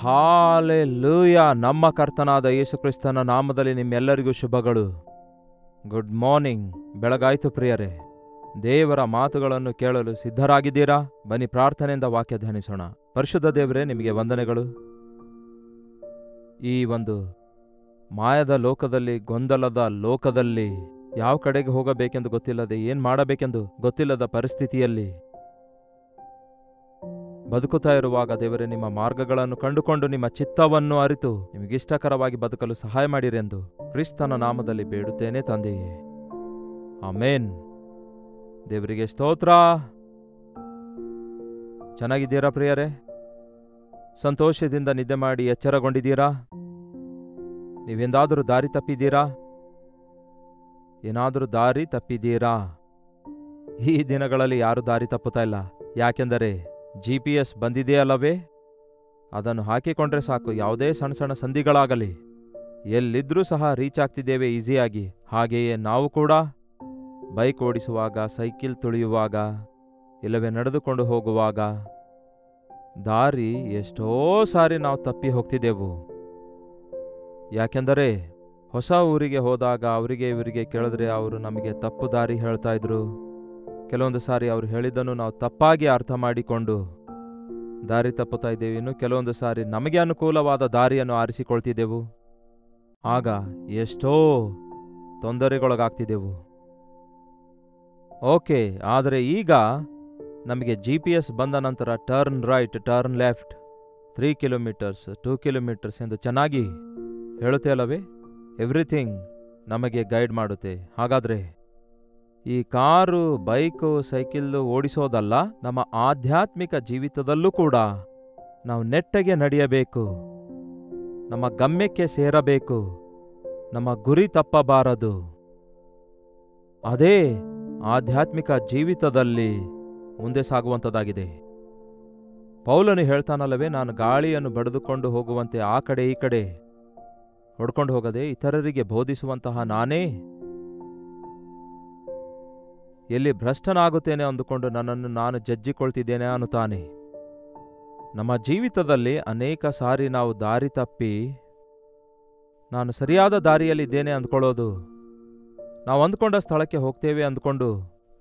Hallelujah. ನಮ್ಮ ಕರ್ತನಾದ ಯೇಸು ಕ್ರಿಸ್ತನ ನಾಮದಲ್ಲಿ ನಿಮ್ಮೆಲ್ಲರಿಗೂ ಶುಭಗಳು. Good morning. ಬೆಳಗಾಯಿತು ಪ್ರಿಯರೇ. ದೇವರ ಮಾತುಗಳನ್ನು ಕೇಳಲು ಸಿದ್ಧರಾಗಿದ್ದೀರಾ? ಬನ್ನಿ ಪ್ರಾರ್ಥನೆಯಿಂದ ವಾಕ್ಯ ಧ್ಯಾನಿಸೋಣ. ಪರಿಶುದ್ಧ ದೇವರೇ, ನಿಮಗೆ ವಂದನೆಗಳು. ಈ ಒಂದು ಮಾಯದ ಲೋಕದಲ್ಲಿ, ಗೊಂದಲದ ಲೋಕದಲ್ಲಿ, ಯಾವ ಕಡೆಗೆ ಹೋಗಬೇಕೆಂದು ಗೊತ್ತಿಲ್ಲದೆ, ಏನು ಮಾಡಬೇಕೆಂದು ಗೊತ್ತಿಲ್ಲದ ಪರಿಸ್ಥಿತಿಯಲ್ಲಿ ಬದುಕುತ್ತಾ ಇರುವಾಗ ದೇವರೇ, ನಿಮ್ಮ ಮಾರ್ಗಗಳನ್ನು ಕಂಡುಕೊಂಡು ನಿಮ್ಮ ಚಿತ್ತವನ್ನು ಅರಿತು ನಿಮಗಿಷ್ಟಕರವಾಗಿ ಬದುಕಲು ಸಹಾಯ ಮಾಡಿರೆಂದು ಕ್ರಿಸ್ತನ ನಾಮದಲ್ಲಿ ಬೇಡುತ್ತೇನೆ ತಂದೆಯೇ, ಆಮೇನ್. ದೇವರಿಗೆ ಸ್ತೋತ್ರ. ಚೆನ್ನಾಗಿದ್ದೀರಾ ಪ್ರಿಯರೇ? ಸಂತೋಷದಿಂದ ನಿದ್ದೆ ಮಾಡಿ ಎಚ್ಚರಗೊಂಡಿದ್ದೀರಾ? ನೀವೆಂದಾದರೂ ದಾರಿ ತಪ್ಪಿದ್ದೀರಾ? ಏನಾದರೂ ದಾರಿ ತಪ್ಪಿದ್ದೀರಾ? ಈ ದಿನಗಳಲ್ಲಿ ಯಾರೂ ದಾರಿ ತಪ್ಪುತ್ತಾ ಇಲ್ಲ. ಯಾಕೆಂದರೆ GPS ಬಂದಿದೆಯಲ್ಲವೇ? ಅದನ್ನು ಹಾಕಿಕೊಂಡ್ರೆ ಸಾಕು, ಯಾವುದೇ ಸಣ್ಣ ಸಣ್ಣ ಸಂಧಿಗಳಾಗಲಿ ಎಲ್ಲಿದ್ರೂ ಸಹ ರೀಚ್ ಆಗ್ತಿದ್ದೇವೆ ಈಸಿಯಾಗಿ. ಹಾಗೆಯೇ ನಾವು ಕೂಡ ಬೈಕ್ ಓಡಿಸುವಾಗ, ಸೈಕಲ್ ತುಳಿಯುವಾಗ, ಇಲ್ಲವೇ ನಡೆದುಕೊಂಡು ಹೋಗುವಾಗ ದಾರಿ ಎಷ್ಟೋ ಸಾರಿ ನಾವು ತಪ್ಪಿ ಹೋಗ್ತಿದ್ದೆವು. ಯಾಕೆಂದರೆ ಹೊಸ ಊರಿಗೆ ಹೋದಾಗ ಅವರಿಗೆ ಇವರಿಗೆ ಕೇಳಿದ್ರೆ ಅವರು ನಮಗೆ ತಪ್ಪು ದಾರಿ ಹೇಳ್ತಾ ಇದ್ರು. ಕೆಲವೊಂದು ಸಾರಿ ಅವರು ಹೇಳಿದ್ದನ್ನು ನಾವು ತಪ್ಪಾಗಿ ಅರ್ಥ ಮಾಡಿಕೊಂಡು ದಾರಿ ತಪ್ಪುತ್ತಾ ಇದ್ದೇವೆ. ಇನ್ನು ಕೆಲವೊಂದು ಸಾರಿ ನಮಗೆ ಅನುಕೂಲವಾದ ದಾರಿಯನ್ನು ಆರಿಸಿಕೊಳ್ತಿದ್ದೆವು. ಆಗ ಎಷ್ಟೋ ತೊಂದರೆಗೊಳಗಾಗ್ತಿದ್ದೆವು. ಓಕೆ, ಆದರೆ ಈಗ ನಮಗೆ GPS ಬಂದ ನಂತರ turn right, turn left, 3 kilometers, 2 kilometers ಎಂದು ಚೆನ್ನಾಗಿ ಹೇಳುತ್ತೆ ಅಲ್ಲವೇ? ಎವ್ರಿಥಿಂಗ್ ನಮಗೆ ಗೈಡ್ ಮಾಡುತ್ತೆ. ಹಾಗಾದರೆ ಈ ಕಾರು, ಬೈಕು, ಸೈಕಲ್ಲು ಓಡಿಸೋದಲ್ಲ, ನಮ್ಮ ಆಧ್ಯಾತ್ಮಿಕ ಜೀವಿತದಲ್ಲೂ ಕೂಡ ನಾವು ನೆಟ್ಟಗೆ ನಡೆಯಬೇಕು. ನಮ್ಮ ಗಮ್ಯಕ್ಕೆ ಸೇರಬೇಕು. ನಮ್ಮ ಗುರಿ ತಪ್ಪಬಾರದು. ಅದೇ ಆಧ್ಯಾತ್ಮಿಕ ಜೀವಿತದಲ್ಲಿ ಮುಂದೆ ಸಾಗುವಂಥದ್ದಾಗಿದೆ. ಪೌಲನು ಹೇಳ್ತಾನಲ್ಲವೇ, ನಾನು ಗಾಳಿಯನ್ನು ಬಡಿದುಕೊಂಡು ಹೋಗುವಂತೆ ಆ ಕಡೆ ಈ ಕಡೆ ಹೊಡ್ಕೊಂಡು ಹೋಗದೆ ಇತರರಿಗೆ ಬೋಧಿಸುವಂತಹ ನಾನೇ ಎಲ್ಲಿ ಭ್ರಷ್ಟನಾಗುತ್ತೇನೆ ಅಂದುಕೊಂಡು ನನ್ನನ್ನು ನಾನು ಜಜ್ಜಿಕೊಳ್ತಿದ್ದೇನೆ ಅನ್ನುತ್ತಾನೆ. ನಮ್ಮ ಜೀವಿತದಲ್ಲಿ ಅನೇಕ ಸಾರಿ ನಾವು ದಾರಿ ತಪ್ಪಿ ನಾನು ಸರಿಯಾದ ದಾರಿಯಲ್ಲಿದ್ದೇನೆ ಅಂದ್ಕೊಳ್ಳೋದು, ನಾವು ಅಂದ್ಕೊಂಡ ಸ್ಥಳಕ್ಕೆ ಹೋಗ್ತೇವೆ ಅಂದ್ಕೊಂಡು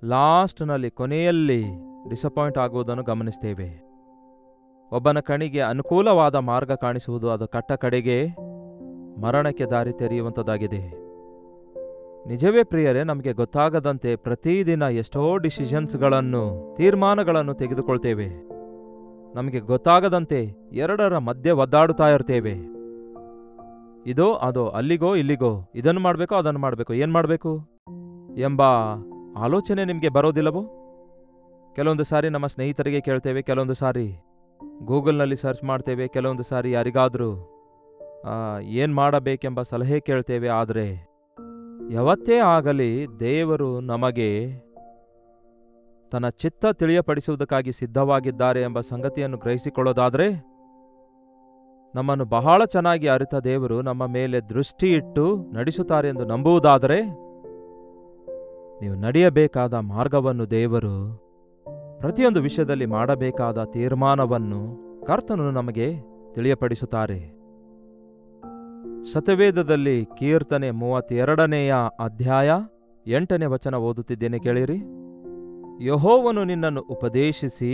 ಲಾಸ್ಟ್ನಲ್ಲಿ ಕೊನೆಯಲ್ಲಿ ಡಿಸಪಾಯಿಂಟ್ ಆಗುವುದನ್ನು ಗಮನಿಸ್ತೇವೆ. ಒಬ್ಬನ ಕಣಿಗೆ ಅನುಕೂಲವಾದ ಮಾರ್ಗ ಕಾಣಿಸುವುದು, ಅದು ಕಟ್ಟ ಕಡೆಗೆ ಮರಣಕ್ಕೆ ದಾರಿ ತೆರೆಯುವಂಥದ್ದಾಗಿದೆ. ನಿಜವೇ ಪ್ರಿಯರೇ, ನಮಗೆ ಗೊತ್ತಾಗದಂತೆ ಪ್ರತಿದಿನ ಎಷ್ಟೋ ಡಿಸಿಷನ್ಸ್ಗಳನ್ನು, ತೀರ್ಮಾನಗಳನ್ನು ತೆಗೆದುಕೊಳ್ತೇವೆ. ನಮಗೆ ಗೊತ್ತಾಗದಂತೆ ಎರಡರ ಮಧ್ಯೆ ಒದ್ದಾಡುತ್ತಾ ಇರ್ತೇವೆ. ಇದೋ ಅದೋ, ಅಲ್ಲಿಗೋ ಇಲ್ಲಿಗೋ, ಇದನ್ನು ಮಾಡಬೇಕೋ ಅದನ್ನು ಮಾಡಬೇಕು, ಏನು ಮಾಡಬೇಕು ಎಂಬ ಆಲೋಚನೆ ನಿಮಗೆ ಬರೋದಿಲ್ಲವೋ? ಕೆಲವೊಂದು ಸಾರಿ ನಮ್ಮ ಸ್ನೇಹಿತರಿಗೆ ಕೇಳ್ತೇವೆ, ಕೆಲವೊಂದು ಸಾರಿ ಗೂಗಲ್ನಲ್ಲಿ ಸರ್ಚ್ ಮಾಡ್ತೇವೆ, ಕೆಲವೊಂದು ಸಾರಿ ಯಾರಿಗಾದರೂ ಏನು ಮಾಡಬೇಕೆಂಬ ಸಲಹೆ ಕೇಳ್ತೇವೆ. ಆದರೆ ಯಾವತ್ತೇ ಆಗಲಿ ದೇವರು ನಮಗೆ ತನ್ನ ಚಿತ್ತ ತಿಳಿಯಪಡಿಸುವುದಕ್ಕಾಗಿ ಸಿದ್ಧವಾಗಿದ್ದಾರೆ ಎಂಬ ಸಂಗತಿಯನ್ನು ಗ್ರಹಿಸಿಕೊಳ್ಳೋದಾದರೆ, ನಮ್ಮನ್ನು ಬಹಳ ಚೆನ್ನಾಗಿ ಅರಿತ ದೇವರು ನಮ್ಮ ಮೇಲೆ ದೃಷ್ಟಿ ಇಟ್ಟು ನಡೆಸುತ್ತಾರೆ ಎಂದು ನಂಬುವುದಾದರೆ, ನೀವು ನಡೆಯಬೇಕಾದ ಮಾರ್ಗವನ್ನು, ದೇವರು ಪ್ರತಿಯೊಂದು ವಿಷಯದಲ್ಲಿ ಮಾಡಬೇಕಾದ ತೀರ್ಮಾನವನ್ನು ಕರ್ತನು ನಮಗೆ ತಿಳಿಯಪಡಿಸುತ್ತಾರೆ. ಸತ್ಯವೇದದಲ್ಲಿ ಕೀರ್ತನೆ 32ನೇ ಅಧ್ಯಾಯ 8ನೇ ವಚನ ಓದುತ್ತಿದ್ದೇನೆ, ಕೇಳಿರಿ. ಯೆಹೋವನು ನಿನ್ನನ್ನು ಉಪದೇಶಿಸಿ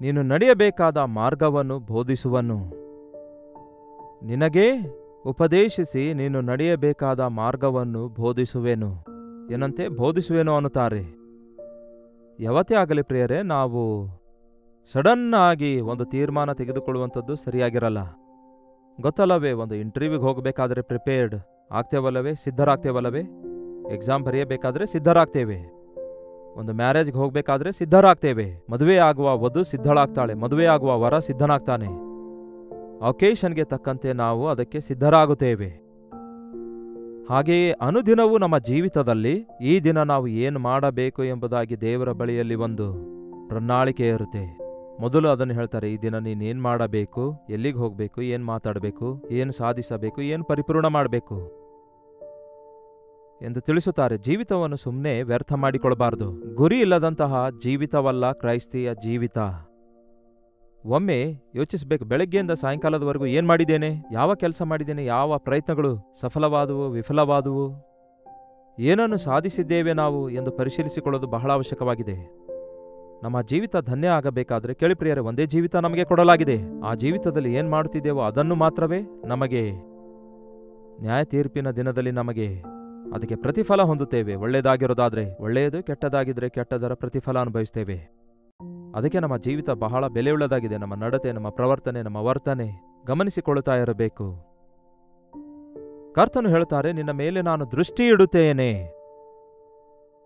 ನೀನು ನಡೆಯಬೇಕಾದ ಮಾರ್ಗವನ್ನು ಬೋಧಿಸುವನು. ನಿನಗೇ ಉಪದೇಶಿಸಿ ನೀನು ನಡೆಯಬೇಕಾದ ಮಾರ್ಗವನ್ನು ಬೋಧಿಸುವೆನು. ಏನಂತೆ? ಬೋಧಿಸುವೆನು ಅನ್ನುತ್ತಾರೆ. ಯಾವತ್ತೇ ಆಗಲಿ ಪ್ರಿಯರೇ, ನಾವು ಸಡನ್ನಾಗಿ ಒಂದು ತೀರ್ಮಾನ ತೆಗೆದುಕೊಳ್ಳುವಂಥದ್ದು ಸರಿಯಾಗಿರಲ್ಲ. ಗೊತ್ತಲ್ಲವೇ? ಒಂದು ಇಂಟರ್ವ್ಯೂಗೆ ಹೋಗಬೇಕಾದ್ರೆ ಪ್ರಿಪೇರ್ಡ್ ಆಗ್ತೇವಲ್ಲವೇ? ಸಿದ್ಧರಾಗ್ತೇವಲ್ಲವೇ? ಎಕ್ಸಾಮ್ ಬರೆಯಬೇಕಾದ್ರೆ ಸಿದ್ಧರಾಗ್ತೇವೆ. ಒಂದು ಮ್ಯಾರೇಜ್ಗೆ ಹೋಗಬೇಕಾದ್ರೆ ಸಿದ್ಧರಾಗ್ತೇವೆ. ಮದುವೆ ಆಗುವ ವಧು ಸಿದ್ಧಳಾಗ್ತಾಳೆ, ಮದುವೆ ಆಗುವ ವರ ಸಿದ್ಧನಾಗ್ತಾನೆ. ಒಕೇಶನ್ಗೆ ತಕ್ಕಂತೆ ನಾವು ಅದಕ್ಕೆ ಸಿದ್ಧರಾಗುತ್ತೇವೆ. ಹಾಗೆಯೇ ಅನುದಿನವೂ ನಮ್ಮ ಜೀವಿತದಲ್ಲಿ ಈ ದಿನ ನಾವು ಏನು ಮಾಡಬೇಕು ಎಂಬುದಾಗಿ ದೇವರ ಬಳಿಯಲ್ಲಿ ಒಂದು ಪ್ರಣಾಳಿಕೆ ಇರುತ್ತೆ. ಮೊದಲು ಅದನ್ನು ಹೇಳ್ತಾರೆ, ಈ ದಿನ ನೀನೇನು ಮಾಡಬೇಕು, ಎಲ್ಲಿಗೆ ಹೋಗಬೇಕು, ಏನು ಮಾತಾಡಬೇಕು, ಏನು ಸಾಧಿಸಬೇಕು, ಏನು ಪರಿಪೂರ್ಣ ಮಾಡಬೇಕು ಎಂದು ತಿಳಿಸುತ್ತಾರೆ. ಜೀವಿತವನ್ನು ಸುಮ್ಮನೆ ವ್ಯರ್ಥ ಮಾಡಿಕೊಳ್ಳಬಾರದು. ಗುರಿ ಇಲ್ಲದಂತಹ ಜೀವಿತವಲ್ಲ ಕ್ರೈಸ್ತಿಯ ಜೀವಿತ. ಒಮ್ಮೆ ಯೋಚಿಸಬೇಕು, ಬೆಳಗ್ಗೆಯಿಂದ ಸಾಯಂಕಾಲದವರೆಗೂ ಏನ್ ಮಾಡಿದ್ದೇನೆ, ಯಾವ ಕೆಲಸ ಮಾಡಿದ್ದೇನೆ, ಯಾವ ಪ್ರಯತ್ನಗಳು ಸಫಲವಾದವು, ವಿಫಲವಾದವು, ಏನನ್ನು ಸಾಧಿಸಿದ್ದೇವೆ ನಾವು ಎಂದು ಪರಿಶೀಲಿಸಿಕೊಳ್ಳೋದು ಬಹಳ ಅವಶ್ಯಕವಾಗಿದೆ. ನಮ್ಮ ಜೀವಿತ ಧನ್ಯ ಆಗಬೇಕಾದ್ರೆ ಕೇಳಿ ಪ್ರಿಯರೇ, ಒಂದೇ ಜೀವಿತ ನಮಗೆ ಕೊಡಲಾಗಿದೆ. ಆ ಜೀವಿತದಲ್ಲಿ ಏನ್ ಮಾಡುತ್ತಿದ್ದೇವೋ ಅದನ್ನು ಮಾತ್ರವೇ ನಮಗೆ ನ್ಯಾಯ ತೀರ್ಪಿನ ದಿನದಲ್ಲಿ ನಮಗೆ ಅದಕ್ಕೆ ಪ್ರತಿಫಲ ಹೊಂದುತ್ತೇವೆ. ಒಳ್ಳೆಯದಾಗಿರೋದಾದ್ರೆ ಒಳ್ಳೆಯದು, ಕೆಟ್ಟದಾಗಿದ್ರೆ ಕೆಟ್ಟದರ ಪ್ರತಿಫಲ ಅನುಭವಿಸ್ತೇವೆ. ಅದಕ್ಕೆ ನಮ್ಮ ಜೀವಿತ ಬಹಳ ಬೆಲೆಯುಳ್ಳದಾಗಿದೆ. ನಮ್ಮ ನಡತೆ, ನಮ್ಮ ಪ್ರವರ್ತನೆ, ನಮ್ಮ ವರ್ತನೆ ಗಮನಿಸಿಕೊಳ್ಳುತ್ತಾ ಇರಬೇಕು. ಕರ್ತನು ಹೇಳುತ್ತಾರೆ, ನಿನ್ನ ಮೇಲೆ ನಾನು ದೃಷ್ಟಿ ಇಡುತ್ತೇನೆ,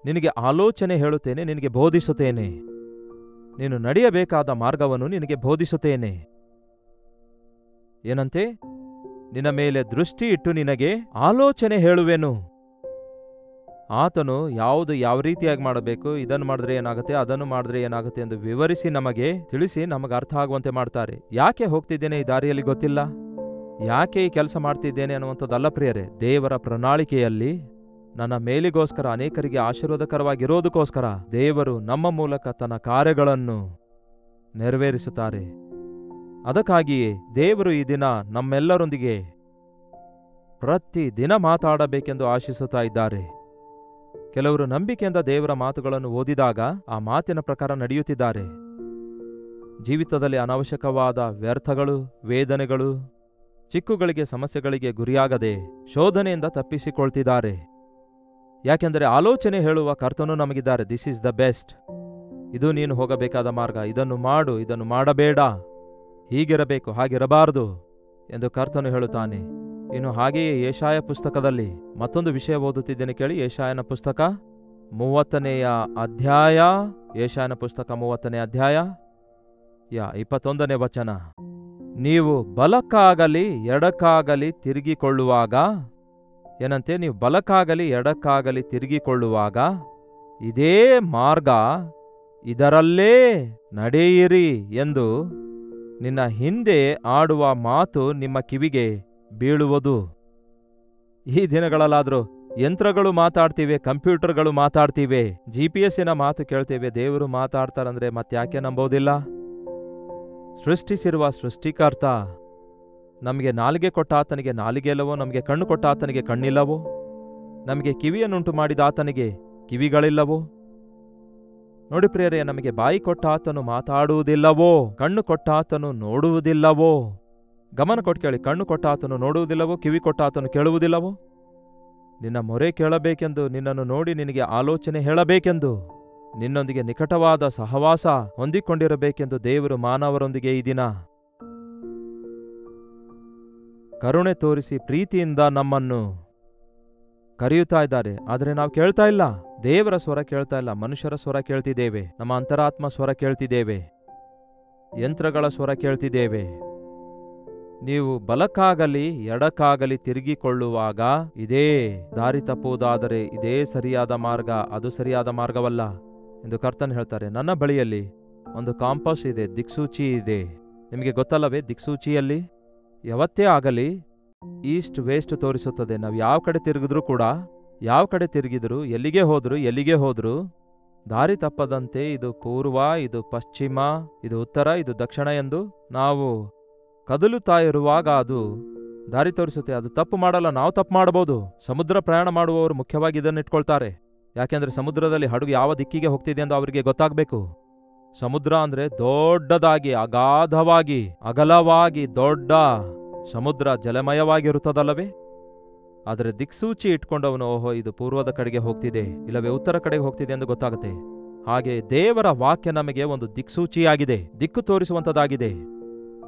ನಿನಗೆ ಆಲೋಚನೆ ಹೇಳುತ್ತೇನೆ, ನಿನಗೆ ಬೋಧಿಸುತ್ತೇನೆ, ನೀನು ನಡೆಯಬೇಕಾದ ಮಾರ್ಗವನ್ನು ನಿನಗೆ ಬೋಧಿಸುತ್ತೇನೆ. ಏನಂತೆ? ನಿನ್ನ ಮೇಲೆ ದೃಷ್ಟಿ ಇಟ್ಟು ನಿನಗೆ ಆಲೋಚನೆ ಹೇಳುವೆನು. ಆತನು ಯಾವುದು ಯಾವ ರೀತಿಯಾಗಿ ಮಾಡಬೇಕು, ಇದನ್ನು ಮಾಡಿದ್ರೆ ಏನಾಗುತ್ತೆ, ಅದನ್ನು ಮಾಡಿದ್ರೆ ಏನಾಗುತ್ತೆ ಎಂದು ವಿವರಿಸಿ ನಮಗೆ ತಿಳಿಸಿ ನಮಗೆ ಅರ್ಥ ಆಗುವಂತೆ ಮಾಡ್ತಾರೆ. ಯಾಕೆ ಹೋಗ್ತಿದ್ದೇನೆ ಈ ದಾರಿಯಲ್ಲಿ ಗೊತ್ತಿಲ್ಲ, ಯಾಕೆ ಈ ಕೆಲಸ ಮಾಡ್ತಿದ್ದೇನೆ ಅನ್ನುವಂಥದ್ದಲ್ಲ ಪ್ರಿಯರೇ. ದೇವರ ಪ್ರಣಾಳಿಕೆಯಲ್ಲಿ ನನ್ನ ಮೇಲಿಗೋಸ್ಕರ, ಅನೇಕರಿಗೆ ಆಶೀರ್ವಾದಕರವಾಗಿರೋದಕ್ಕೋಸ್ಕರ ದೇವರು ನಮ್ಮ ಮೂಲಕ ತನ್ನ ಕಾರ್ಯಗಳನ್ನು ನೆರವೇರಿಸುತ್ತಾರೆ. ಅದಕ್ಕಾಗಿಯೇ ದೇವರು ಈ ದಿನ ನಮ್ಮೆಲ್ಲರೊಂದಿಗೆ ಪ್ರತಿ ದಿನ ಮಾತಾಡಬೇಕೆಂದು ಆಶಿಸುತ್ತಾ ಇದ್ದಾರೆ. ಕೆಲವರು ನಂಬಿಕೆಯಿಂದ ದೇವರ ಮಾತುಗಳನ್ನು ಓದಿದಾಗ ಆ ಮಾತಿನ ಪ್ರಕಾರ ನಡೆಯುತ್ತಿದ್ದಾರೆ. ಜೀವಿತದಲ್ಲಿ ಅನಾವಶ್ಯಕವಾದ ವ್ಯರ್ಥಗಳು, ವೇದನೆಗಳು, ಚಿಕ್ಕುಗಳಿಗೆ, ಸಮಸ್ಯೆಗಳಿಗೆ ಗುರಿಯಾಗದೆ ಶೋಧನೆಯಿಂದ ತಪ್ಪಿಸಿಕೊಳ್ತಿದ್ದಾರೆ. ಯಾಕೆಂದರೆ ಆಲೋಚನೆ ಹೇಳುವ ಕರ್ತನು ನಮಗಿದ್ದಾರೆ. ದಿಸ್ ಈಸ್ ದ ಬೆಸ್ಟ್, ಇದು ನೀನು ಹೋಗಬೇಕಾದ ಮಾರ್ಗ, ಇದನ್ನು ಮಾಡು, ಇದನ್ನು ಮಾಡಬೇಡ, ಹೀಗಿರಬೇಕು, ಹಾಗಿರಬಾರದು ಎಂದು ಕರ್ತನು ಹೇಳುತ್ತಾನೆ. ಇನ್ನು ಹಾಗೆಯೇ ಯೆಶಾಯ ಪುಸ್ತಕದಲ್ಲಿ ಮತ್ತೊಂದು ವಿಷಯ ಓದುತ್ತಿದ್ದೇನೆ ಕೇಳಿ. ಯೆಶಾಯನ ಪುಸ್ತಕ 30ನೇ ಅಧ್ಯಾಯ, ಯೆಶಾಯನ ಪುಸ್ತಕ 30ನೇ ಅಧ್ಯಾಯ 21ನೇ ವಚನ. ನೀವು ಬಲಕ್ಕಾಗಲಿ ಎಡಕ್ಕಾಗಲಿ ತಿರುಗಿಕೊಳ್ಳುವಾಗ, ಏನಂತೆ? ನೀವು ಬಲಕ್ಕಾಗಲಿ ಎಡಕ್ಕಾಗಲಿ ತಿರುಗಿಕೊಳ್ಳುವಾಗ ಇದೇ ಮಾರ್ಗ, ಇದರಲ್ಲೇ ನಡೆಯಿರಿ ಎಂದು ನಿನ್ನ ಹಿಂದೆ ಆಡುವ ಮಾತು ನಿಮ್ಮ ಕಿವಿಗೆ ಬೀಳುವುದು. ಈ ದಿನಗಳಲ್ಲಾದರೂ ಯಂತ್ರಗಳು ಮಾತಾಡ್ತಿವೆ, ಕಂಪ್ಯೂಟರ್ಗಳು ಮಾತಾಡ್ತಿವೆ, GPS ಮಾತು ಕೇಳ್ತೇವೆ. ದೇವರು ಮಾತಾಡ್ತಾರಂದ್ರೆ ಮತ್ತ್ಯಾಕೆ ನಂಬೋದಿಲ್ಲ? ಸೃಷ್ಟಿಸಿರುವ ಸೃಷ್ಟಿಕರ್ತ ನಮಗೆ ನಾಲಿಗೆ ಕೊಟ್ಟ ಆತನಿಗೆ ನಾಲಿಗೆ ಇಲ್ಲವೋ? ನಮಗೆ ಕಣ್ಣು ಕೊಟ್ಟ ಆತನಿಗೆ ಕಣ್ಣಿಲ್ಲವೋ? ನಮಗೆ ಕಿವಿಯನ್ನುಂಟು ಮಾಡಿದ ಆತನಿಗೆ ಕಿವಿಗಳಿಲ್ಲವೋ? ನೋಡಿ ಪ್ರಿಯರೇ, ನಮಗೆ ಬಾಯಿ ಕೊಟ್ಟ ಆತನು ಮಾತಾಡುವುದಿಲ್ಲವೋ? ಕಣ್ಣು ಕೊಟ್ಟ ಆತನು ನೋಡುವುದಿಲ್ಲವೋ? ಗಮನ ಕೊಟ್ಟು ಕೇಳಿ. ಕಣ್ಣು ಕೊಟ್ಟ ಆತನು ನೋಡುವುದಿಲ್ಲವೋ? ಕಿವಿ ಕೊಟ್ಟ ಆತನು ಕೇಳುವುದಿಲ್ಲವೋ? ನಿನ್ನ ಮೊರೆ ಕೇಳಬೇಕೆಂದು, ನಿನ್ನನ್ನು ನೋಡಿ ನಿನಗೆ ಆಲೋಚನೆ ಹೇಳಬೇಕೆಂದು, ನಿನ್ನೊಂದಿಗೆ ನಿಕಟವಾದ ಸಹವಾಸ ಹೊಂದಿಕೊಂಡಿರಬೇಕೆಂದು ದೇವರು ಮಾನವರೊಂದಿಗೆ ಈ ದಿನ ಕರುಣೆ ತೋರಿಸಿ ಪ್ರೀತಿಯಿಂದ ನಮ್ಮನ್ನು ಕರೆಯುತ್ತಾ ಇದ್ದಾರೆ. ಆದರೆ ನಾವು ಕೇಳ್ತಾ ಇಲ್ಲ. ದೇವರ ಸ್ವರ ಕೇಳ್ತಾ ಇಲ್ಲ, ಮನುಷ್ಯರ ಸ್ವರ ಕೇಳ್ತಿದ್ದೇವೆ, ನಮ್ಮ ಅಂತರಾತ್ಮ ಸ್ವರ ಕೇಳ್ತಿದ್ದೇವೆ, ಯಂತ್ರಗಳ ಸ್ವರ ಕೇಳ್ತಿದ್ದೇವೆ. ನೀವು ಬಲಕ್ಕಾಗಲಿ ಎಡಕ್ಕಾಗಲಿ ತಿರುಗಿಕೊಳ್ಳುವಾಗ ಇದೇ ದಾರಿ ತಪ್ಪುವುದಾದರೆ ಇದೇ ಸರಿಯಾದ ಮಾರ್ಗ, ಅದು ಸರಿಯಾದ ಮಾರ್ಗವಲ್ಲ ಎಂದು ಕರ್ತನ್ ಹೇಳ್ತಾರೆ. ನನ್ನ ಬಳಿಯಲ್ಲಿ ಒಂದು ಕಾಂಪಾಸ್ ಇದೆ, ದಿಕ್ಸೂಚಿ ಇದೆ. ನಿಮಗೆ ಗೊತ್ತಲ್ಲವೇ? ದಿಕ್ಸೂಚಿಯಲ್ಲಿ ಯಾವತ್ತೇ ಆಗಲಿ ಈಸ್ಟ್ ವೆಸ್ಟ್ ತೋರಿಸುತ್ತದೆ. ನಾವು ಯಾವ ಕಡೆ ತಿರುಗಿದ್ರೂ ಕೂಡ, ಯಾವ ಕಡೆ ತಿರುಗಿದ್ರು, ಎಲ್ಲಿಗೆ ಹೋದ್ರು ದಾರಿ ತಪ್ಪದಂತೆ ಇದು ಪೂರ್ವ, ಇದು ಪಶ್ಚಿಮ, ಇದು ಉತ್ತರ, ಇದು ದಕ್ಷಿಣ ಎಂದು ನಾವು ಕದಲುತ್ತಾ ಇರುವಾಗ ಅದು ದಾರಿ ತೋರಿಸುತ್ತೆ. ಅದು ತಪ್ಪು ಮಾಡಲ್ಲ, ನಾವು ತಪ್ಪು ಮಾಡಬಹುದು. ಸಮುದ್ರ ಪ್ರಯಾಣ ಮಾಡುವವರು ಮುಖ್ಯವಾಗಿ ಇದನ್ನು ಇಟ್ಕೊಳ್ತಾರೆ. ಯಾಕೆಂದ್ರೆ ಸಮುದ್ರದಲ್ಲಿ ಹಡಗು ಯಾವ ದಿಕ್ಕಿಗೆ ಹೋಗ್ತಿದೆ ಎಂದು ಅವರಿಗೆ ಗೊತ್ತಾಗಬೇಕು. ಸಮುದ್ರ ಅಂದ್ರೆ ದೊಡ್ಡದಾಗಿ, ಅಗಾಧವಾಗಿ, ಅಗಲವಾಗಿ ದೊಡ್ಡ ಸಮುದ್ರ ಜಲಮಯವಾಗಿರುತ್ತದಲ್ಲವೇ? ಆದರೆ ದಿಕ್ಸೂಚಿ ಇಟ್ಕೊಂಡವನು, ಓಹೋ ಇದು ಪೂರ್ವದ ಕಡೆಗೆ ಹೋಗ್ತಿದೆ, ಇಲ್ಲವೇ ಉತ್ತರ ಕಡೆಗೆ ಹೋಗ್ತಿದೆ ಎಂದು ಗೊತ್ತಾಗುತ್ತೆ. ಹಾಗೆ ದೇವರ ವಾಕ್ಯ ನಮಗೆ ಒಂದು ದಿಕ್ಸೂಚಿಯಾಗಿದೆ, ದಿಕ್ಕು ತೋರಿಸುವಂಥದ್ದಾಗಿದೆ.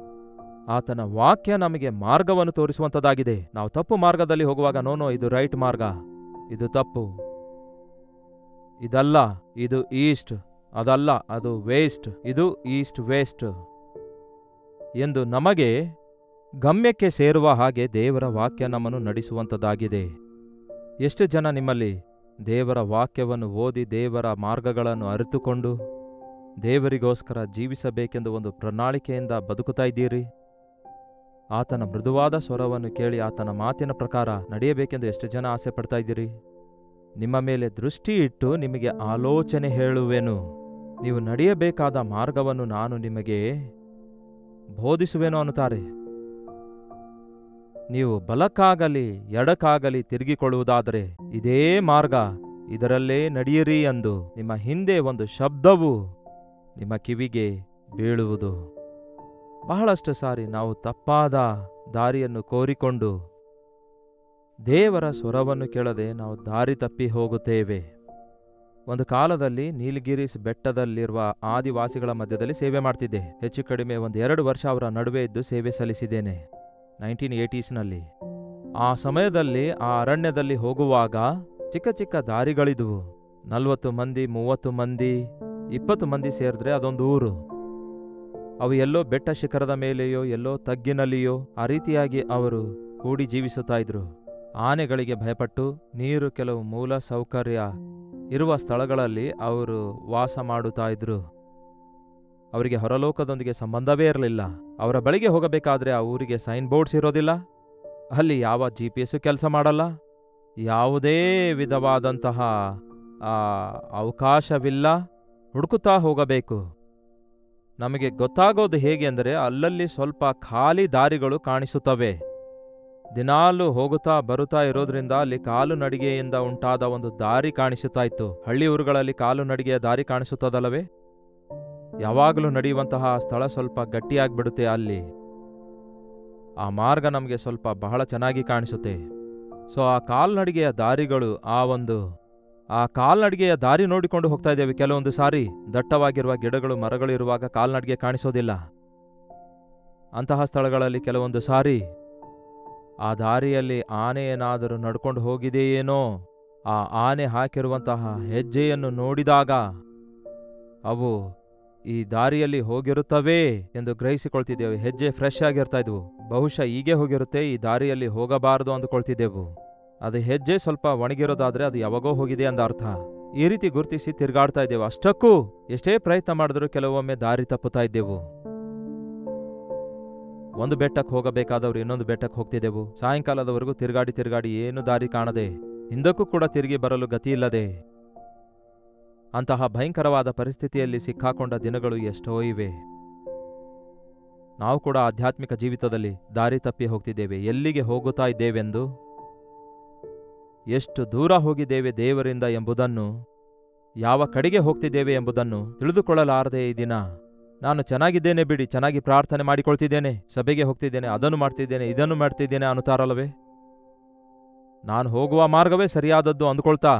ಆತನ ವಾಕ್ಯ ನಮಗೆ ಮಾರ್ಗವನ್ನು ತೋರಿಸುವಂಥದ್ದಾಗಿದೆ. ನಾವು ತಪ್ಪು ಮಾರ್ಗದಲ್ಲಿ ಹೋಗುವಾಗ ನೋನೋ ಇದು ರೈಟ್ ಮಾರ್ಗ, ಇದು ತಪ್ಪು, ಇದಲ್ಲ, ಇದು ಈಸ್ಟ್, ಅದಲ್ಲ, ಅದು ವೇಸ್ಟ್, ಇದು ಈಸ್ಟ್ ವೇಸ್ಟ್ ಎಂದು ನಮಗೆ ಗಮ್ಯಕ್ಕೆ ಸೇರುವ ಹಾಗೆ ದೇವರ ವಾಕ್ಯ ನಮ್ಮನ್ನು ನಡೆಸುವಂಥದ್ದಾಗಿದೆ. ಎಷ್ಟು ಜನ ನಿಮ್ಮಲ್ಲಿ ದೇವರ ವಾಕ್ಯವನ್ನು ಓದಿ ದೇವರ ಮಾರ್ಗಗಳನ್ನು ಅರಿತುಕೊಂಡು ದೇವರಿಗೋಸ್ಕರ ಜೀವಿಸಬೇಕೆಂದು ಒಂದು ಪ್ರಣಾಳಿಕೆಯಿಂದ ಬದುಕುತ್ತಾ ಇದ್ದೀರಿ? ಆತನ ಮೃದುವಾದ ಸ್ವರವನ್ನು ಕೇಳಿ ಆತನ ಮಾತಿನ ಪ್ರಕಾರ ನಡೆಯಬೇಕೆಂದು ಎಷ್ಟು ಜನ ಆಸೆ ಪಡ್ತಾ ಇದ್ದೀರಿ? ನಿಮ್ಮ ಮೇಲೆ ದೃಷ್ಟಿ ಇಟ್ಟು ನಿಮಗೆ ಆಲೋಚನೆ ಹೇಳುವೆನು. ನೀವು ನಡೆಯಬೇಕಾದ ಮಾರ್ಗವನ್ನು ನಾನು ನಿಮಗೆ ಬೋಧಿಸುವೆನು ಅನ್ನುತ್ತಾರೆ. ನೀವು ಬಲಕ್ಕಾಗಲಿ ಎಡಕ್ಕಾಗಲಿ ತಿರುಗಿಕೊಳ್ಳುವುದಾದರೆ ಇದೇ ಮಾರ್ಗ, ಇದರಲ್ಲೇ ನಡೆಯಿರಿ ಎಂದು ನಿಮ್ಮ ಹಿಂದೆ ಒಂದು ಶಬ್ದವು ನಿಮ್ಮ ಕಿವಿಗೆ ಬೀಳುವುದು. ಬಹಳಷ್ಟು ಸಾರಿ ನಾವು ತಪ್ಪಾದ ದಾರಿಯನ್ನು ಕೋರಿಕೊಂಡು ದೇವರ ಸ್ವರವನ್ನು ಕೇಳದೆ ನಾವು ದಾರಿ ತಪ್ಪಿ ಹೋಗುತ್ತೇವೆ. ಒಂದು ಕಾಲದಲ್ಲಿ ನೀಲಗಿರೀಸ್ ಬೆಟ್ಟದಲ್ಲಿರುವ ಆದಿವಾಸಿಗಳ ಮಧ್ಯದಲ್ಲಿ ಸೇವೆ ಮಾಡ್ತಿದ್ದೆ. ಹೆಚ್ಚು ಕಡಿಮೆ 2 ವರ್ಷ ಅವರ ನಡುವೆ ಇದ್ದು ಸೇವೆ ಸಲ್ಲಿಸಿದ್ದೇನೆ 1980ಸ್ನಲ್ಲಿ. ಆ ಸಮಯದಲ್ಲಿ ಆ ಅರಣ್ಯದಲ್ಲಿ ಹೋಗುವಾಗ ಚಿಕ್ಕ ಚಿಕ್ಕ ದಾರಿಗಳಿದ್ವು. 40 ಮಂದಿ, 30 ಮಂದಿ, 20 ಮಂದಿ ಸೇರಿದ್ರೆ ಅದೊಂದು ಊರು. ಅವು ಎಲ್ಲೋ ಬೆಟ್ಟ ಶಿಖರದ ಮೇಲೆಯೋ ಎಲ್ಲೋ ತಗ್ಗಿನಲ್ಲಿಯೋ ಆ ರೀತಿಯಾಗಿ ಅವರು ಕೂಡಿ ಜೀವಿಸುತ್ತಾ ಇದ್ರು. ಆನೆಗಳಿಗೆ ಭಯಪಟ್ಟು ನೀರು, ಕೆಲವು ಮೂಲ ಸೌಕರ್ಯ ಇರುವ ಸ್ಥಳಗಳಲ್ಲಿ ಅವರು ವಾಸ ಮಾಡುತ್ತಾ ಇದ್ರು. ಅವರಿಗೆ ಹೊರಲೋಕದೊಂದಿಗೆ ಸಂಬಂಧವೇ ಇರಲಿಲ್ಲ. ಅವರ ಬಳಿಗೆ ಹೋಗಬೇಕಾದ್ರೆ ಆ ಊರಿಗೆ ಸೈನ್ ಬೋರ್ಡ್ಸ್ ಇರೋದಿಲ್ಲ, ಅಲ್ಲಿ ಯಾವ GPS ಕೆಲಸ ಮಾಡಲ್ಲ, ಯಾವುದೇ ವಿಧವಾದಂತಹ ಅವಕಾಶವಿಲ್ಲ, ಹುಡುಕುತ್ತಾ ಹೋಗಬೇಕು. ನಮಗೆ ಗೊತ್ತಾಗೋದು ಹೇಗೆ ಅಂದರೆ ಅಲ್ಲಲ್ಲಿ ಸ್ವಲ್ಪ ಖಾಲಿ ದಾರಿಗಳು ಕಾಣಿಸುತ್ತವೆ. ದಿನಾಲು ಹೋಗುತ್ತಾ ಬರುತ್ತಾ ಇರೋದ್ರಿಂದ ಅಲ್ಲಿ ಕಾಲು ನಡಿಗೆಯಿಂದ ಉಂಟಾದ ಒಂದು ದಾರಿ ಕಾಣಿಸುತ್ತಾ ಇತ್ತು. ಹಳ್ಳಿ ಊರುಗಳಲ್ಲಿ ಕಾಲು ನಡಿಗೆಯ ದಾರಿ ಕಾಣಿಸುತ್ತದಲ್ಲವೇ? ಯಾವಾಗಲೂ ನಡೆಯುವಂತಹ ಸ್ಥಳ ಸ್ವಲ್ಪ ಗಟ್ಟಿಯಾಗ್ಬಿಡುತ್ತೆ. ಅಲ್ಲಿ ಆ ಮಾರ್ಗ ನಮಗೆ ಸ್ವಲ್ಪ ಬಹಳ ಚೆನ್ನಾಗಿ ಕಾಣಿಸುತ್ತೆ. ಸೊ ಆ ಕಾಲ್ನಡಿಗೆಯ ದಾರಿಗಳು, ಆ ಕಾಲ್ನಡಿಗೆಯ ದಾರಿ ನೋಡಿಕೊಂಡು ಹೋಗ್ತಾ ಇದ್ದೇವೆ. ಕೆಲವೊಂದು ಸಾರಿ ದಟ್ಟವಾಗಿರುವ ಗಿಡಗಳು, ಮರಗಳು ಇರುವಾಗ ಕಾಲ್ನಡಿಗೆ ಕಾಣಿಸೋದಿಲ್ಲ. ಅಂತಹ ಸ್ಥಳಗಳಲ್ಲಿ ಕೆಲವೊಂದು ಸಾರಿ ಆ ದಾರಿಯಲ್ಲಿ ಆನೆ ಏನಾದರೂ ನಡ್ಕೊಂಡು ಹೋಗಿದೆಯೇನೋ, ಆ ಆನೆ ಹಾಕಿರುವಂತಹ ಹೆಜ್ಜೆಯನ್ನು ನೋಡಿದಾಗ ಅವು ಈ ದಾರಿಯಲ್ಲಿ ಹೋಗಿರುತ್ತವೆ ಎಂದು ಗ್ರಹಿಸಿಕೊಳ್ತಿದ್ದೆವು. ಹೆಜ್ಜೆ ಫ್ರೆಶ್ ಆಗಿರ್ತಾ ಇದ್ವು. ಬಹುಶಃ ಹೀಗೆ ಹೋಗಿರುತ್ತೆ, ಈ ದಾರಿಯಲ್ಲಿ ಹೋಗಬಾರದು ಅಂದುಕೊಳ್ತಿದ್ದೆವು. ಅದು ಹೆಜ್ಜೆ ಸ್ವಲ್ಪ ಒಣಗಿರೋದಾದ್ರೆ ಅದು ಯಾವಾಗೋ ಹೋಗಿದೆ ಅಂದ ಅರ್ಥ. ಈ ರೀತಿ ಗುರುತಿಸಿ ತಿರುಗಾಡ್ತಾ ಇದ್ದೆವು. ಅಷ್ಟಕ್ಕೂ ಎಷ್ಟೇ ಪ್ರಯತ್ನ ಮಾಡಿದ್ರೂ ಕೆಲವೊಮ್ಮೆ ದಾರಿ ತಪ್ಪುತ್ತಾ ಇದ್ದೆವು. ಒಂದು ಬೆಟ್ಟಕ್ಕೆ ಹೋಗಬೇಕಾದವರು ಇನ್ನೊಂದು ಬೆಟ್ಟಕ್ಕೆ ಹೋಗ್ತಿದ್ದೆವು. ಸಾಯಂಕಾಲದವರೆಗೂ ತಿರುಗಾಡಿ ಏನು ದಾರಿ ಕಾಣದೆ, ಹಿಂದಕ್ಕೂ ಕೂಡ ತಿರುಗಿ ಬರಲು ಗತಿಯಿಲ್ಲದೆ ಅಂತಹ ಭಯಂಕರವಾದ ಪರಿಸ್ಥಿತಿಯಲ್ಲಿ ಸಿಕ್ಕಾಕೊಂಡ ದಿನಗಳು ಎಷ್ಟೋ ಇವೆ. ನಾವು ಕೂಡ ಆಧ್ಯಾತ್ಮಿಕ ಜೀವಿತದಲ್ಲಿ ದಾರಿ ತಪ್ಪಿ ಹೋಗ್ತಿದ್ದೇವೆ. ಎಲ್ಲಿಗೆ ಹೋಗುತ್ತಾ ಇದ್ದೇವೆಂದು, ಎಷ್ಟು ದೂರ ಹೋಗಿದ್ದೇವೆ ದೇವರಿಂದ ಎಂಬುದನ್ನು, ಯಾವ ಕಡೆಗೆ ಹೋಗ್ತಿದ್ದೇವೆ ಎಂಬುದನ್ನು ತಿಳಿದುಕೊಳ್ಳಲಾರದೆ ಈ ದಿನ ನಾನು ಚೆನ್ನಾಗಿದ್ದೇನೆ ಬಿಡಿ, ಚೆನ್ನಾಗಿ ಪ್ರಾರ್ಥನೆ ಮಾಡಿಕೊಳ್ತಿದ್ದೇನೆ, ಸಭೆಗೆ ಹೋಗ್ತಿದ್ದೇನೆ, ಅದನ್ನು ಮಾಡ್ತಿದ್ದೇನೆ, ಇದನ್ನು ಮಾಡ್ತಿದ್ದೇನೆ ಅನ್ನುತ್ತಾರಲ್ಲವೇ? ನಾನು ಹೋಗುವ ಮಾರ್ಗವೇ ಸರಿಯಾದದ್ದು ಅಂದುಕೊಳ್ತಾ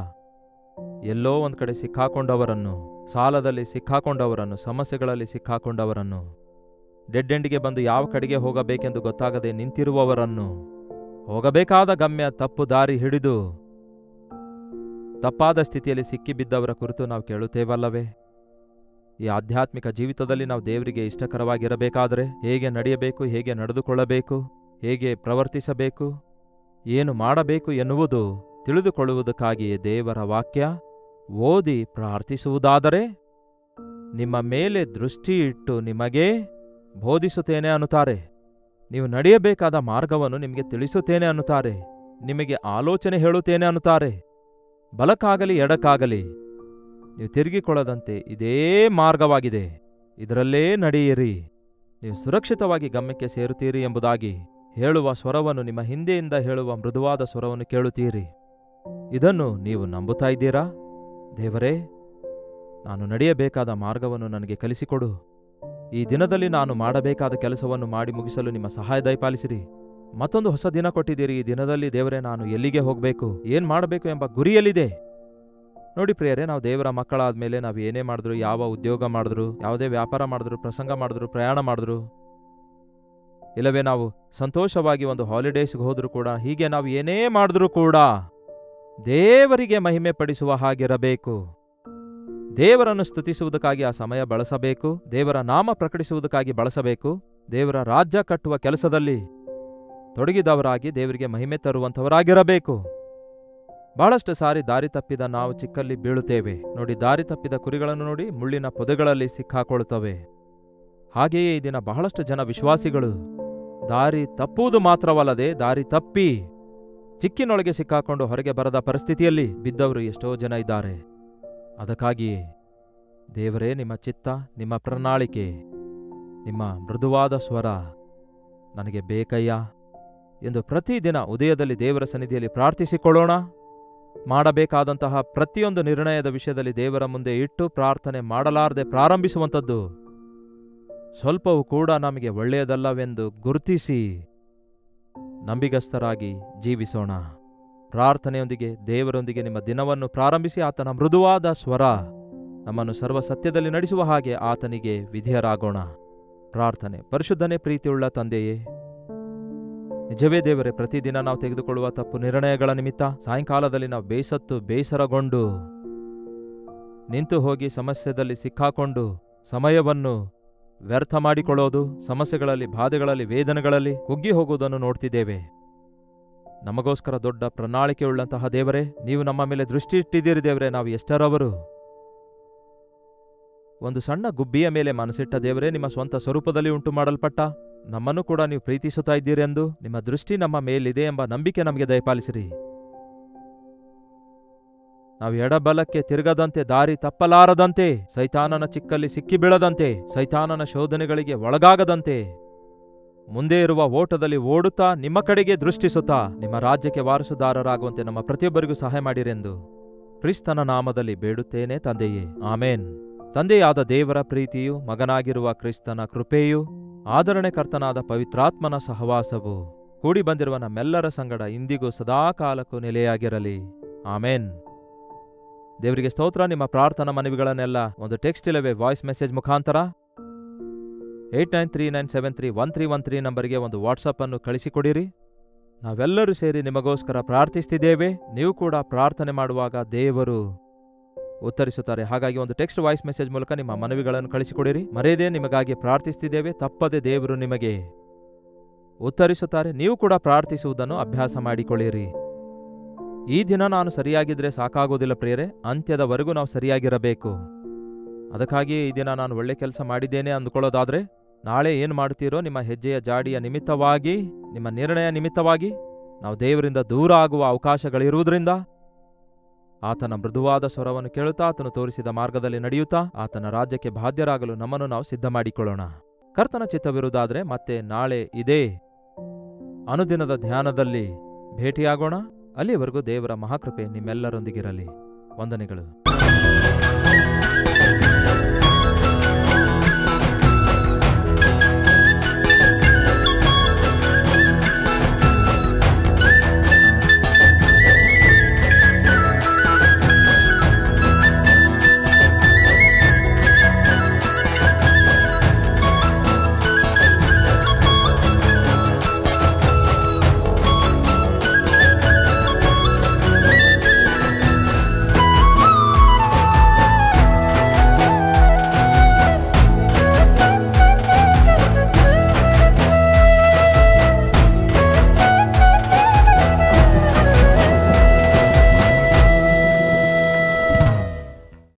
ಎಲ್ಲೋ ಒಂದು ಕಡೆ ಸಿಕ್ಕಾಕೊಂಡವರನ್ನು, ಸಾಲದಲ್ಲಿ ಸಿಕ್ಕಾಕೊಂಡವರನ್ನು, ಸಮಸ್ಯೆಗಳಲ್ಲಿ ಸಿಕ್ಕಾಕೊಂಡವರನ್ನು, ಡೆಡ್ ಎಂಡಿಗೆ ಬಂದು ಯಾವ ಕಡೆಗೆ ಹೋಗಬೇಕೆಂದು ಗೊತ್ತಾಗದೆ ನಿಂತಿರುವವರನ್ನು, ಹೋಗಬೇಕಾದ ಗಮ್ಯ ತಪ್ಪು ದಾರಿ ಹಿಡಿದು ತಪ್ಪಾದ ಸ್ಥಿತಿಯಲ್ಲಿ ಸಿಕ್ಕಿಬಿದ್ದವರ ಕುರಿತು ನಾವು ಕೇಳುತ್ತೇವಲ್ಲವೇ? ಈ ಆಧ್ಯಾತ್ಮಿಕ ಜೀವಿತದಲ್ಲಿ ನಾವು ದೇವರಿಗೆ ಇಷ್ಟಕರವಾಗಿರಬೇಕಾದರೆ ಹೇಗೆ ನಡೆಯಬೇಕು, ಹೇಗೆ ನಡೆದುಕೊಳ್ಳಬೇಕು, ಹೇಗೆ ಪ್ರವರ್ತಿಸಬೇಕು, ಏನು ಮಾಡಬೇಕು ಎನ್ನುವುದು ತಿಳಿದುಕೊಳ್ಳುವುದಕ್ಕಾಗಿಯೇ ದೇವರ ವಾಕ್ಯ ಓದಿ ಪ್ರಾರ್ಥಿಸುವುದಾದರೆ ನಿಮ್ಮ ಮೇಲೆ ದೃಷ್ಟಿ ಇಟ್ಟು ನಿಮಗೆ ಬೋಧಿಸುತ್ತೇನೆ ಅನ್ನುತ್ತಾರೆ. ನೀವು ನಡೆಯಬೇಕಾದ ಮಾರ್ಗವನ್ನು ನಿಮಗೆ ತಿಳಿಸುತ್ತೇನೆ ಅನ್ನುತ್ತಾರೆ. ನಿಮಗೆ ಆಲೋಚನೆ ಹೇಳುತ್ತೇನೆ ಅನ್ನುತ್ತಾರೆ. ಬಲಕ್ಕಾಗಲಿ ಎಡಕ್ಕಾಗಲಿ ನೀವು ತಿರುಗಿಕೊಳ್ಳದಂತೆ ಇದೇ ಮಾರ್ಗವಾಗಿದೆ, ಇದರಲ್ಲೇ ನಡೆಯಿರಿ, ನೀವು ಸುರಕ್ಷಿತವಾಗಿ ಗಮ್ಯಕ್ಕೆ ಸೇರುತ್ತೀರಿ ಎಂಬುದಾಗಿ ಹೇಳುವ ಸ್ವರವನ್ನು, ನಿಮ್ಮ ಹಿಂದೆಯಿಂದ ಹೇಳುವ ಮೃದುವಾದ ಸ್ವರವನ್ನು ಕೇಳುತ್ತೀರಿ. ಇದನ್ನು ನೀವು ನಂಬುತ್ತಾ ಇದ್ದೀರಾ? ದೇವರೇ, ನಾನು ನಡೆಯಬೇಕಾದ ಮಾರ್ಗವನ್ನು ನನಗೆ ಕಲಿಸಿಕೊಡು. ಈ ದಿನದಲ್ಲಿ ನಾನು ಮಾಡಬೇಕಾದ ಕೆಲಸವನ್ನು ಮಾಡಿ ಮುಗಿಸಲು ನಿಮ್ಮ ಸಹಾಯ ದಯಪಾಲಿಸಿರಿ. ಮತ್ತೊಂದು ಹೊಸ ದಿನ ಕೊಟ್ಟಿದ್ದೀರಿ. ಈ ದಿನದಲ್ಲಿ ದೇವರೇ, ನಾನು ಎಲ್ಲಿಗೆ ಹೋಗಬೇಕು, ಏನ್ ಮಾಡಬೇಕು ಎಂಬ ಗುರಿಯಲ್ಲಿದೆ. ನೋಡಿ ಪ್ರಿಯರೇ, ನಾವು ದೇವರ ಮಕ್ಕಳಾದ್ಮೇಲೆ ನಾವು ಏನೇ ಮಾಡಿದ್ರು, ಯಾವ ಉದ್ಯೋಗ ಮಾಡಿದ್ರು, ಯಾವುದೇ ವ್ಯಾಪಾರ ಮಾಡಿದ್ರು, ಪ್ರಸಂಗ ಮಾಡಿದ್ರು, ಪ್ರಯಾಣ ಮಾಡಿದ್ರು, ಇಲ್ಲವೇ ನಾವು ಸಂತೋಷವಾಗಿ ಒಂದು ಹಾಲಿಡೇಸ್ಗೆ ಹೋದ್ರೂ ಕೂಡ, ಹೀಗೆ ನಾವು ಏನೇ ಮಾಡಿದ್ರೂ ಕೂಡ ದೇವರಿಗೆ ಮಹಿಮೆ ಪಡಿಸುವ ಹಾಗಿರಬೇಕು. ದೇವರನ್ನು ಸ್ತುತಿಸುವುದಕ್ಕಾಗಿ ಆ ಸಮಯ ಬಳಸಬೇಕು. ದೇವರ ನಾಮ ಪ್ರಕಟಿಸುವುದಕ್ಕಾಗಿ ಬಳಸಬೇಕು. ದೇವರ ರಾಜ್ಯ ಕಟ್ಟುವ ಕೆಲಸದಲ್ಲಿ ತೊಡಗಿದವರಾಗಿ ದೇವರಿಗೆ ಮಹಿಮೆ ತರುವಂಥವರಾಗಿರಬೇಕು. ಬಹಳಷ್ಟು ಸಾರಿ ದಾರಿ ತಪ್ಪಿದ ನಾವು ಚಿಕ್ಕಲ್ಲಿ ಬೀಳುತ್ತೇವೆ. ನೋಡಿ, ದಾರಿ ತಪ್ಪಿದ ಕುರಿಗಳನ್ನು ನೋಡಿ ಮುಳ್ಳಿನ ಪೊದೆಗಳಲ್ಲಿ ಸಿಕ್ಕಾಕೊಳ್ತವೆ. ಹಾಗೆಯೇ ಈ ದಿನ ಬಹಳಷ್ಟು ಜನ ವಿಶ್ವಾಸಿಗಳು ದಾರಿ ತಪ್ಪುವುದು ಮಾತ್ರವಲ್ಲದೆ ದಾರಿ ತಪ್ಪಿ ಚಿಕ್ಕಿನೊಳಗೆ ಸಿಕ್ಕಾಕೊಂಡು ಹೊರಗೆ ಬರದ ಪರಿಸ್ಥಿತಿಯಲ್ಲಿ ಬಿದ್ದವರು ಎಷ್ಟೋ ಜನ ಇದ್ದಾರೆ. ಅದಕ್ಕಾಗಿಯೇ ದೇವರೇ, ನಿಮ್ಮ ಚಿತ್ತ, ನಿಮ್ಮ ಪ್ರಣಾಳಿಕೆ ನಿಮ್ಮ ಮೃದುವಾದ ಸ್ವರ ನನಗೆ ಬೇಕಯ್ಯ ಎಂದು ಪ್ರತಿದಿನ ಉದಯದಲ್ಲಿ ದೇವರ ಸನ್ನಿಧಿಯಲ್ಲಿ ಪ್ರಾರ್ಥಿಸಿಕೊಳ್ಳೋಣ. ಮಾಡಬೇಕಾದಂತಹ ಪ್ರತಿಯೊಂದು ನಿರ್ಣಯದ ವಿಷಯದಲ್ಲಿ ದೇವರ ಮುಂದೆ ಇಟ್ಟು ಪ್ರಾರ್ಥನೆ ಮಾಡಲಾರದೆ ಪ್ರಾರಂಭಿಸುವಂಥದ್ದು ಸ್ವಲ್ಪವೂ ಕೂಡ ನಮಗೆ ಒಳ್ಳೆಯದಲ್ಲವೆಂದು ಗುರುತಿಸಿ ನಂಬಿಗಸ್ತರಾಗಿ ಜೀವಿಸೋಣ. ಪ್ರಾರ್ಥನೆಯೊಂದಿಗೆ ದೇವರೊಂದಿಗೆ ನಿಮ್ಮ ದಿನವನ್ನು ಪ್ರಾರಂಭಿಸಿ ಆತನ ಮೃದುವಾದ ಸ್ವರ ನಮ್ಮನ್ನು ಸರ್ವಸತ್ಯದಲ್ಲಿ ನಡೆಸುವ ಹಾಗೆ ಆತನಿಗೆ ವಿಧೇಯರಾಗೋಣ. ಪ್ರಾರ್ಥನೆ. ಪರಿಶುದ್ಧನೇ, ಪ್ರೀತಿಯುಳ್ಳ ತಂದೆಯೇ, ನಿಜವೇ ದೇವರೇ, ಪ್ರತಿದಿನ ನಾವು ತೆಗೆದುಕೊಳ್ಳುವ ತಪ್ಪು ನಿರ್ಣಯಗಳ ನಿಮಿತ್ತ ಸಾಯಂಕಾಲದಲ್ಲಿ ನಾವು ಬೇಸರಗೊಂಡು ನಿಂತು ಹೋಗಿ ಸಮಸ್ಯೆಯಲ್ಲಿ ಸಿಕ್ಕಾಕೊಂಡು ಸಮಯವನ್ನು ವ್ಯರ್ಥ ಮಾಡಿಕೊಳ್ಳೋದು, ಸಮಸ್ಯೆಗಳಲ್ಲಿ, ಬಾಧೆಗಳಲ್ಲಿ, ವೇದನೆಗಳಲ್ಲಿ ಕುಗ್ಗಿ ಹೋಗುವುದನ್ನು ನೋಡ್ತಿದ್ದೇವೆ. ನಮಗೋಸ್ಕರ ದೊಡ್ಡ ಪ್ರಣಾಳಿಕೆಯುಳ್ಳಂತಹ ದೇವರೇ, ನೀವು ನಮ್ಮ ಮೇಲೆ ದೃಷ್ಟಿ ಇಟ್ಟಿದ್ದೀರಿ ದೇವರೇ. ನಾವು ಎಷ್ಟರವರು? ಒಂದು ಸಣ್ಣ ಗುಬ್ಬಿಯ ಮೇಲೆ ಮನಸ್ಸಿಟ್ಟ ದೇವರೇ, ನಿಮ್ಮ ಸ್ವಂತ ಸ್ವರೂಪದಲ್ಲಿ ಉಂಟು ಮಾಡಲ್ಪಟ್ಟ ನಮ್ಮನ್ನು ಕೂಡ ನೀವು ಪ್ರೀತಿಸುತ್ತಾ ಇದ್ದೀರೆಂದು, ನಿಮ್ಮ ದೃಷ್ಟಿ ನಮ್ಮ ಮೇಲಿದೆ ಎಂಬ ನಂಬಿಕೆ ನಮಗೆ ದಯಪಾಲಿಸಿರಿ. ನಾವು ಎಡಬಲಕ್ಕೆ ತಿರುಗದಂತೆ, ದಾರಿ ತಪ್ಪಲಾರದಂತೆ, ಸೈತಾನನ ಚಿಕ್ಕಲ್ಲಿ ಸಿಕ್ಕಿ ಬೀಳದಂತೆ, ಸೈತಾನನ ಶೋಧನೆಗಳಿಗೆ ಒಳಗಾಗದಂತೆ, ಮುಂದೆ ಇರುವ ಓಟದಲ್ಲಿ ಓಡುತ್ತಾ ನಿಮ್ಮ ಕಡೆಗೆ ದೃಷ್ಟಿಸುತ್ತಾ ನಿಮ್ಮ ರಾಜ್ಯಕ್ಕೆ ವಾರಸುದಾರರಾಗುವಂತೆ ನಮ್ಮ ಪ್ರತಿಯೊಬ್ಬರಿಗೂ ಸಹಾಯ ಮಾಡಿರೆಂದು ಕ್ರಿಸ್ತನ ನಾಮದಲ್ಲಿ ಬೇಡುತ್ತೇನೆ ತಂದೆಯೇ, ಆಮೇನ್. ತಂದೆಯಾದ ದೇವರ ಪ್ರೀತಿಯು, ಮಗನಾಗಿರುವ ಕ್ರಿಸ್ತನ ಕೃಪೆಯು, ಆದರಣೆಕರ್ತನಾದ ಪವಿತ್ರಾತ್ಮನ ಸಹವಾಸವು ಕೂಡಿ ಬಂದಿರುವ ನಮ್ಮೆಲ್ಲರ ಸಂಗಡ ಇಂದಿಗೂ ಸದಾಕಾಲಕ್ಕೂ ನೆಲೆಯಾಗಿರಲಿ. ಆಮೇನ್. ದೇವರಿಗೆ ಸ್ತೋತ್ರ. ನಿಮ್ಮ ಪ್ರಾರ್ಥನಾ ಮನವಿಗಳನ್ನೆಲ್ಲ ಒಂದು ಟೆಕ್ಸ್ಟ್ ಇಲ್ಲವೇ ವಾಯ್ಸ್ ಮೆಸೇಜ್ ಮುಖಾಂತರ 8939731313 ನಂಬರ್ಗೆ ಒಂದು ವಾಟ್ಸಪ್ ಅನ್ನು ಕಳಿಸಿಕೊಡಿರಿ. ನಾವೆಲ್ಲರೂ ಸೇರಿ ನಿಮಗೋಸ್ಕರ ಪ್ರಾರ್ಥಿಸ್ತಿದ್ದೇವೆ. ನೀವು ಕೂಡ ಪ್ರಾರ್ಥನೆ ಮಾಡುವಾಗ ದೇವರು ಉತ್ತರಿಸುತ್ತಾರೆ. ಹಾಗಾಗಿ ಒಂದು ಟೆಕ್ಸ್ಟ್ ವಾಯ್ಸ್ ಮೆಸೇಜ್ ಮೂಲಕ ನಿಮ್ಮ ಮನವಿಗಳನ್ನು ಕಳಿಸಿಕೊಡಿರಿ. ಮರೆಯದೇ ನಿಮಗಾಗಿ ಪ್ರಾರ್ಥಿಸ್ತಿದ್ದೇವೆ. ತಪ್ಪದೆ ದೇವರು ನಿಮಗೆ ಉತ್ತರಿಸುತ್ತಾರೆ. ನೀವು ಕೂಡ ಪ್ರಾರ್ಥಿಸುವುದನ್ನು ಅಭ್ಯಾಸ ಮಾಡಿಕೊಳ್ಳಿರಿ. ಈ ದಿನ ನಾನು ಸರಿಯಾಗಿದ್ರೆ ಸಾಕಾಗೋದಿಲ್ಲ ಪ್ರಿಯರೇ, ಅಂತ್ಯದವರೆಗೂ ನಾವು ಸರಿಯಾಗಿರಬೇಕು. ಅದಕ್ಕಾಗಿಯೇ ಈ ದಿನ ನಾನು ಒಳ್ಳೆ ಕೆಲಸ ಮಾಡಿದ್ದೇನೆ ಅಂದುಕೊಳ್ಳೋದಾದ್ರೆ, ನಾಳೆ ಏನು ಮಾಡುತ್ತೀರೋ ನಿಮ್ಮ ಹೆಜ್ಜೆಯ ಜಾಡಿಯ ನಿಮಿತ್ತವಾಗಿ, ನಿಮ್ಮ ನಿರ್ಣಯ ನಿಮಿತ್ತವಾಗಿ ನಾವು ದೇವರಿಂದ ದೂರ ಆಗುವ ಅವಕಾಶಗಳಿರುವುದರಿಂದ ಆತನ ಮೃದುವಾದ ಸ್ವರವನ್ನು ಕೇಳುತ್ತಾ, ಆತನು ತೋರಿಸಿದ ಮಾರ್ಗದಲ್ಲಿ ನಡೆಯುತ್ತಾ ಆತನ ರಾಜ್ಯಕ್ಕೆ ಬಾಧ್ಯರಾಗಲು ನಮ್ಮನ್ನು ನಾವು ಸಿದ್ಧ ಮಾಡಿಕೊಳ್ಳೋಣ. ಕರ್ತನ ಚಿತ್ತವಿರುವುದಾದರೆ ಮತ್ತೆ ನಾಳೆ ಇದೇ ಅನುದಿನದ ಧ್ಯಾನದಲ್ಲಿ ಭೇಟಿಯಾಗೋಣ. ಅಲ್ಲಿಯವರೆಗೂ ದೇವರ ಮಹಾಕೃಪೆ ನಿಮ್ಮೆಲ್ಲರೊಂದಿಗಿರಲಿ. ವಂದನೆಗಳು.